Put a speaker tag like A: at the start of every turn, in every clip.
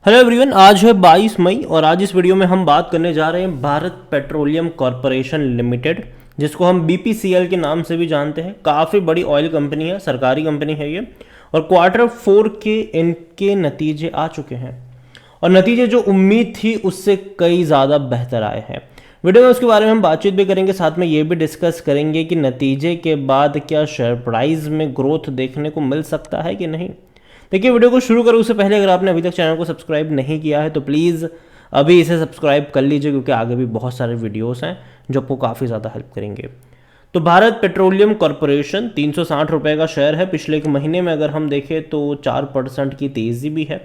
A: Hello everyone, आज है 22 मई और आज इस वीडियो में हम बात करने जा रहे हैं भारत पेट्रोलियम कॉरपोरेशन लिमिटेड, जिसको हम बीपीसीएल के नाम से भी जानते हैं। काफ़ी बड़ी ऑयल कंपनी है, सरकारी कंपनी है ये। और क्वार्टर 4 के इनके नतीजे आ चुके हैं और नतीजे जो उम्मीद थी उससे कई ज़्यादा बेहतर आए हैं। वीडियो में उसके बारे में हम बातचीत भी करेंगे, साथ में ये भी डिस्कस करेंगे कि नतीजे के बाद क्या शेयर प्राइस में ग्रोथ देखने को मिल सकता है कि नहीं। देखिए, वीडियो को शुरू करूँ उससे पहले अगर आपने अभी तक चैनल को सब्सक्राइब नहीं किया है तो प्लीज़ अभी इसे सब्सक्राइब कर लीजिए, क्योंकि आगे भी बहुत सारे वीडियोस हैं जो आपको काफ़ी ज़्यादा हेल्प करेंगे। तो भारत पेट्रोलियम कॉरपोरेशन 360 रुपये का शेयर है। पिछले एक महीने में अगर हम देखें तो 4% की तेज़ी भी है।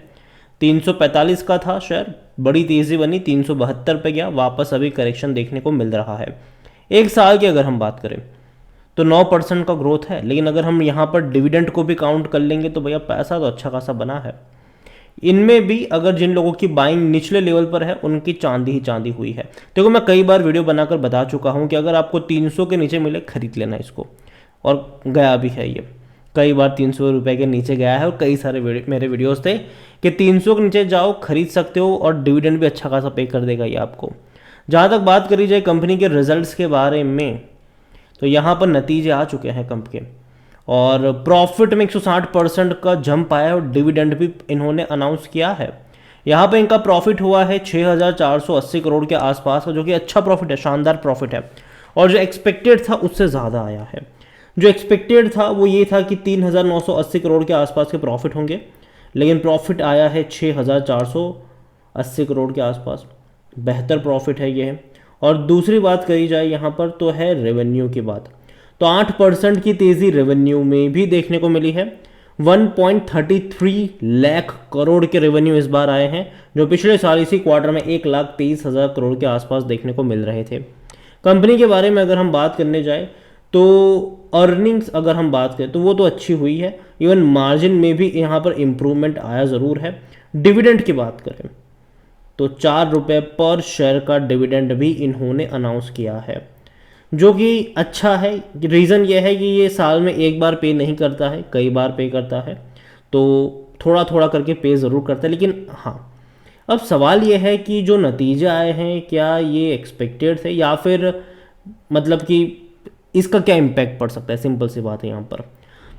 A: 345 का था शेयर, बड़ी तेज़ी बनी, 372 पे गया, वापस अभी करेक्शन देखने को मिल रहा है। एक साल की अगर हम बात करें तो 9% का ग्रोथ है, लेकिन अगर हम यहाँ पर डिविडेंड को भी काउंट कर लेंगे तो भैया पैसा तो अच्छा खासा बना है। इनमें भी अगर जिन लोगों की बाइंग निचले लेवल पर है उनकी चांदी ही चांदी हुई है। देखो, मैं कई बार वीडियो बनाकर बता चुका हूँ कि अगर आपको 300 के नीचे मिले खरीद लेना इसको, और गया भी है ये। कई बार 300 रुपये के नीचे गया है और कई सारे मेरे वीडियोस थे कि 300 के नीचे जाओ, खरीद सकते हो और डिविडेंड भी अच्छा खासा पे कर देगा ये आपको। जहाँ तक बात करी जाए कंपनी के रिजल्ट्स के बारे में, तो यहाँ पर नतीजे आ चुके हैं कंपनी के, और प्रॉफिट में 160% का जंप आया है और डिविडेंड भी इन्होंने अनाउंस किया है। यहाँ पे इनका प्रॉफिट हुआ है 6,480 करोड़ के आसपास का, जो कि अच्छा प्रॉफिट है, शानदार प्रॉफिट है। और जो एक्सपेक्टेड था उससे ज़्यादा आया है। जो एक्सपेक्टेड था वो ये था कि 3,980 करोड़ के आसपास के प्रॉफिट होंगे, लेकिन प्रॉफिट आया है 6,480 करोड़ के आसपास। बेहतर प्रॉफिट है ये। और दूसरी बात करी जाए यहाँ पर तो है रेवेन्यू की बात, तो 8% की तेज़ी रेवेन्यू में भी देखने को मिली है। 1.33 लाख करोड़ के रेवेन्यू इस बार आए हैं, जो पिछले साल इसी क्वार्टर में 1,23,000 करोड़ के आसपास देखने को मिल रहे थे। कंपनी के बारे में अगर हम बात करने जाए तो अर्निंग्स अगर हम बात करें तो वो तो अच्छी हुई है, इवन मार्जिन में भी यहाँ पर इम्प्रूवमेंट आया ज़रूर है। डिविडेंड की बात करें तो 4 रुपये पर शेयर का डिविडेंड भी इन्होंने अनाउंस किया है, जो कि अच्छा है। रीज़न ये है कि ये साल में एक बार पे नहीं करता है, कई बार पे करता है, तो थोड़ा थोड़ा करके पे ज़रूर करता है। लेकिन हाँ, अब सवाल ये है कि जो नतीजे आए हैं क्या ये एक्सपेक्टेड थे, या फिर मतलब कि इसका क्या इम्पैक्ट पड़ सकता है। सिंपल सी बात है यहाँ पर।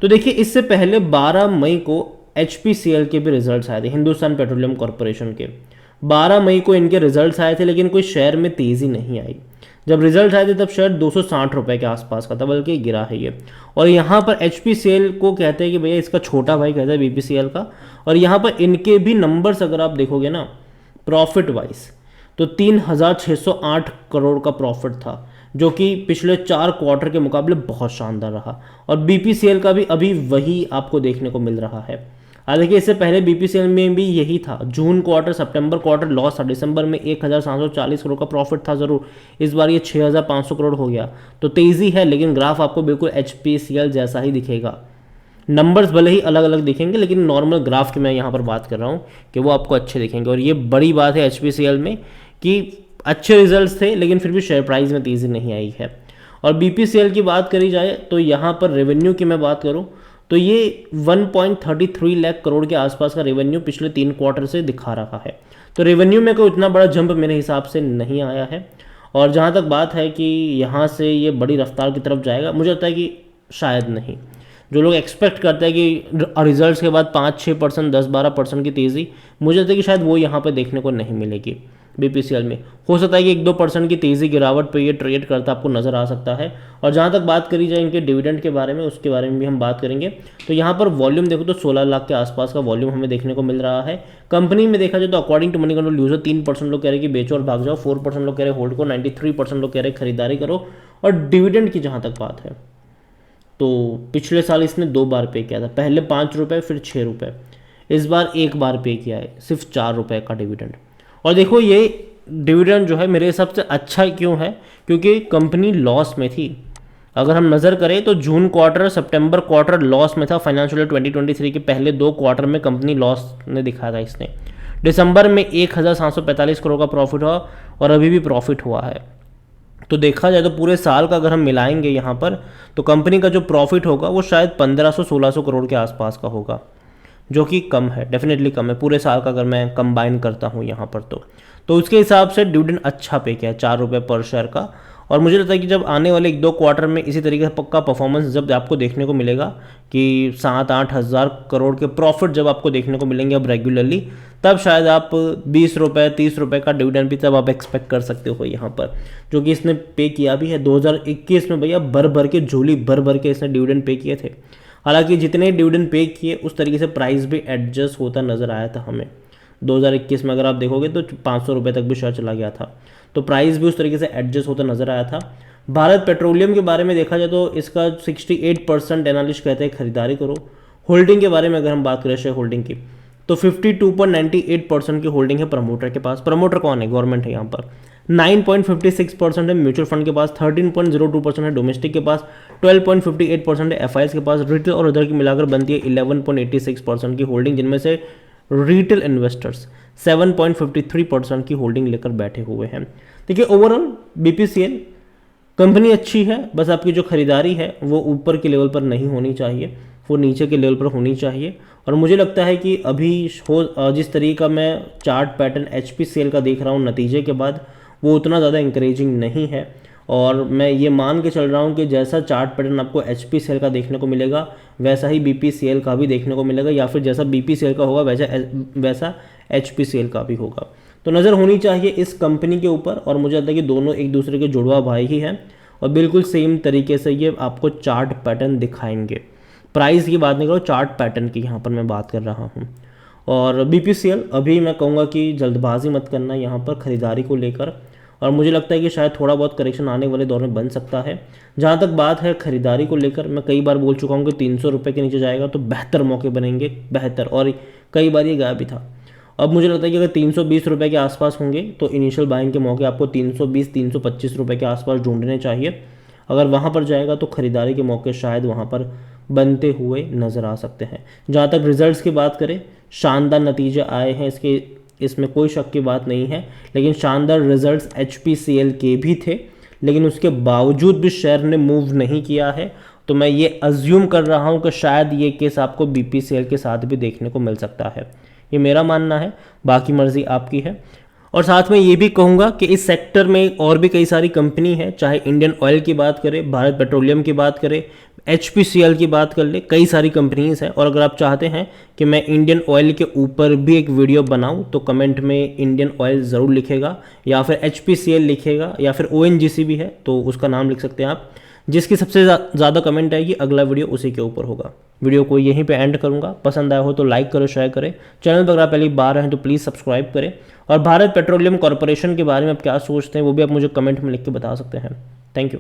A: तो देखिए, इससे पहले 12 मई को HPCL के भी रिजल्ट्स आए थे, हिंदुस्तान पेट्रोलियम कॉरपोरेशन के। 12 मई को इनके रिजल्ट्स आए थे, लेकिन कोई शेयर में तेज़ी नहीं आई। जब रिजल्ट आए थे तब शेयर 260 रुपये के आसपास का था, बल्कि गिरा है ये। और यहाँ पर HPCL को कहते हैं कि भैया इसका छोटा भाई कहते हैं BPCL का। और यहाँ पर इनके भी नंबर्स अगर आप देखोगे ना प्रॉफिट वाइज, तो 3,608 करोड़ का प्रॉफिट था, जो कि पिछले 4 क्वार्टर के मुकाबले बहुत शानदार रहा। और BPCL का भी अभी वही आपको देखने को मिल रहा है। हालांकि इससे पहले BPCL में भी यही था, जून क्वार्टर सितंबर क्वार्टर लॉस था, दिसंबर में 1,740 करोड़ का प्रॉफिट था ज़रूर। इस बार ये 6,500 करोड़ हो गया, तो तेज़ी है, लेकिन ग्राफ आपको बिल्कुल HPCL जैसा ही दिखेगा। नंबर्स भले ही अलग अलग दिखेंगे, लेकिन नॉर्मल ग्राफ की मैं यहाँ पर बात कर रहा हूँ कि वो आपको अच्छे दिखेंगे। और ये बड़ी बात है HPCL में कि अच्छे रिजल्ट्स थे, लेकिन फिर भी शेयर प्राइस में तेज़ी नहीं आई है। और BPCL की बात करी जाए तो यहाँ पर रेवेन्यू की मैं बात करूँ तो ये 1.33 लाख करोड़ के आसपास का रेवेन्यू पिछले 3 क्वार्टर से दिखा रहा है। तो रेवेन्यू में कोई इतना बड़ा जंप मेरे हिसाब से नहीं आया है। और जहाँ तक बात है कि यहाँ से ये बड़ी रफ्तार की तरफ जाएगा, मुझे लगता है कि शायद नहीं। जो लोग एक्सपेक्ट करते हैं कि रिजल्ट्स के बाद 5-6%, 10-12% की तेज़ी, मुझे लगता है कि शायद वो यहाँ पर देखने को नहीं मिलेगी। BPCL में हो सकता है कि 1-2% की तेज़ी गिरावट पे ये ट्रेड करता आपको नज़र आ सकता है। और जहाँ तक बात करी जाए इनके डिविडेंड के बारे में, उसके बारे में भी हम बात करेंगे। तो यहाँ पर वॉल्यूम देखो तो 16 लाख के आसपास का वॉल्यूम हमें देखने को मिल रहा है। कंपनी में देखा जाए तो according to money control user 3% लोग कह रहे हैं कि बेचो और भाग जाओ, 4% लोग कह रहे हैं होल्ड को, 93% लोग कह रहे हैं खरीदारी करो। और डिविडेंड की जहाँ तक बात है तो पिछले साल इसने 2 बार पे किया था, पहले 5 रुपये फिर 6 रुपये। इस बार 1 बार पे किया है, सिर्फ 4 रुपये का डिविडेंड। और देखो, ये डिविडेंड जो है मेरे हिसाब से अच्छा क्यों है, क्योंकि कंपनी लॉस में थी। अगर हम नज़र करें तो जून क्वार्टर, सितंबर क्वार्टर लॉस में था। फाइनेंशियल ईयर 2023 के पहले 2 क्वार्टर में कंपनी लॉस ने दिखाया था इसने। दिसंबर में 1,745 करोड़ का प्रॉफिट हुआ और अभी भी प्रॉफिट हुआ है। तो देखा जाए तो पूरे साल का अगर हम मिलाएंगे यहाँ पर, तो कंपनी का जो प्रॉफिट होगा वो शायद 1,500-1,600 करोड़ के आसपास का होगा। जो कि कम है, डेफिनेटली कम है पूरे साल का अगर मैं कंबाइन करता हूँ यहाँ पर तो उसके हिसाब से डिविडेंड अच्छा पे किया है, 4 रुपये पर शेयर का। और मुझे लगता है कि जब आने वाले 1-2 क्वार्टर में इसी तरीके से पक्का परफॉर्मेंस जब आपको देखने को मिलेगा कि 7-8 हज़ार करोड़ के प्रॉफिट जब आपको देखने को मिलेंगे अब रेगुलरली, तब शायद आप 20 रुपये 30 रुपये का डिविडेंड भी तब आप एक्सपेक्ट कर सकते हो यहाँ पर, जो कि इसने पे किया भी है 2021 में। भैया भर भर के झोली भर भर के इसने डिविडेंड पे किए थे। हालांकि जितने डिविडेंड पे किए उस तरीके से प्राइस भी एडजस्ट होता नज़र आया था हमें। 2021 में अगर आप देखोगे तो 500 रुपये तक भी शेयर चला गया था, तो प्राइस भी उस तरीके से एडजस्ट होता नज़र आया था। भारत पेट्रोलियम के बारे में देखा जाए तो इसका 68% एनालिस्ट कहते हैं खरीदारी करो। होल्डिंग के बारे में अगर हम बात करें शेयर होल्डिंग की, तो 52.98% की होल्डिंग है प्रमोटर के पास। प्रमोटर कौन है? गवर्नमेंट है यहाँ पर। 9.56% है म्यूचुअल फंड के पास, 13.02% है डोमेस्टिक के पास, 12.58% है एफआईएस के पास। रिटेल और अदर की मिलाकर बनती है 11.86% की होल्डिंग, जिनमें से रिटेल इन्वेस्टर्स 7.53% की होल्डिंग लेकर बैठे हुए हैं। देखिए ओवरऑल बीपीसीएल कंपनी अच्छी है, बस आपकी जो खरीदारी है वो ऊपर के लेवल पर नहीं होनी चाहिए, वो नीचे के लेवल पर होनी चाहिए। और मुझे लगता है कि अभी जिस तरीके का मैं चार्ट पैटर्न एचपीसीएल का देख रहा हूँ नतीजे के बाद, वो उतना ज़्यादा इंकरेजिंग नहीं है। और मैं ये मान के चल रहा हूँ कि जैसा चार्ट पैटर्न आपको एचपीसीएल का देखने को मिलेगा वैसा ही बीपीसीएल का भी देखने को मिलेगा, या फिर जैसा बीपीसीएल का होगा वैसा एचपीसीएल का भी होगा। तो नज़र होनी चाहिए इस कंपनी के ऊपर, और मुझे लगता है कि दोनों एक दूसरे के जुड़वा भाई ही हैं और बिल्कुल सेम तरीके से ये आपको चार्ट पैटर्न दिखाएंगे। प्राइस की बात नहीं करो, चार्ट पैटर्न की यहाँ पर मैं बात कर रहा हूँ। और बीपीसीएल अभी मैं कहूँगा कि जल्दबाजी मत करना यहाँ पर खरीदारी को लेकर, और मुझे लगता है कि शायद थोड़ा बहुत करेक्शन आने वाले दौर में बन सकता है। जहाँ तक बात है खरीदारी को लेकर, मैं कई बार बोल चुका हूँ कि 300 रुपये के नीचे जाएगा तो बेहतर मौके बनेंगे, बेहतर, और कई बार ये गया भी था। अब मुझे लगता है कि अगर 320 रुपये के आसपास होंगे तो इनिशियल बाइंग के मौके आपको 320-325 रुपये के आसपास ढूंढने चाहिए। अगर वहाँ पर जाएगा तो खरीदारी के मौके शायद वहाँ पर बनते हुए नज़र आ सकते हैं। जहाँ तक रिजल्ट्स की बात करें, शानदार नतीजे आए हैं इसमें कोई शक की बात नहीं है, लेकिन शानदार रिजल्ट्स एचपीसीएल के भी थे, लेकिन उसके बावजूद भी शेयर ने मूव नहीं किया है। तो मैं ये अज्यूम कर रहा हूँ कि शायद ये केस आपको बीपीसीएल के साथ भी देखने को मिल सकता है। ये मेरा मानना है, बाकी मर्जी आपकी है। और साथ में ये भी कहूँगा कि इस सेक्टर में और भी कई सारी कंपनी है, चाहे इंडियन ऑयल की बात करें, भारत पेट्रोलियम की बात करें, एचपीसीएल की बात कर ले, कई सारी कंपनीज हैं। और अगर आप चाहते हैं कि मैं इंडियन ऑयल के ऊपर भी एक वीडियो बनाऊं तो कमेंट में इंडियन ऑयल ज़रूर लिखेगा, या फिर एचपीसीएल लिखेगा, या फिर ओएनजीसी भी है तो उसका नाम लिख सकते हैं आप। जिसकी सबसे ज़्यादा कमेंट आएगी अगला वीडियो उसी के ऊपर होगा। वीडियो को यहीं पे एंड करूंगा। पसंद आया हो तो लाइक करो, शेयर करें। चैनल पर अगर आप पहली बार हैं तो प्लीज़ सब्सक्राइब करें। और भारत पेट्रोलियम कॉर्पोरेशन के बारे में आप क्या सोचते हैं वो भी आप मुझे कमेंट में लिख के बता सकते हैं। Thank you.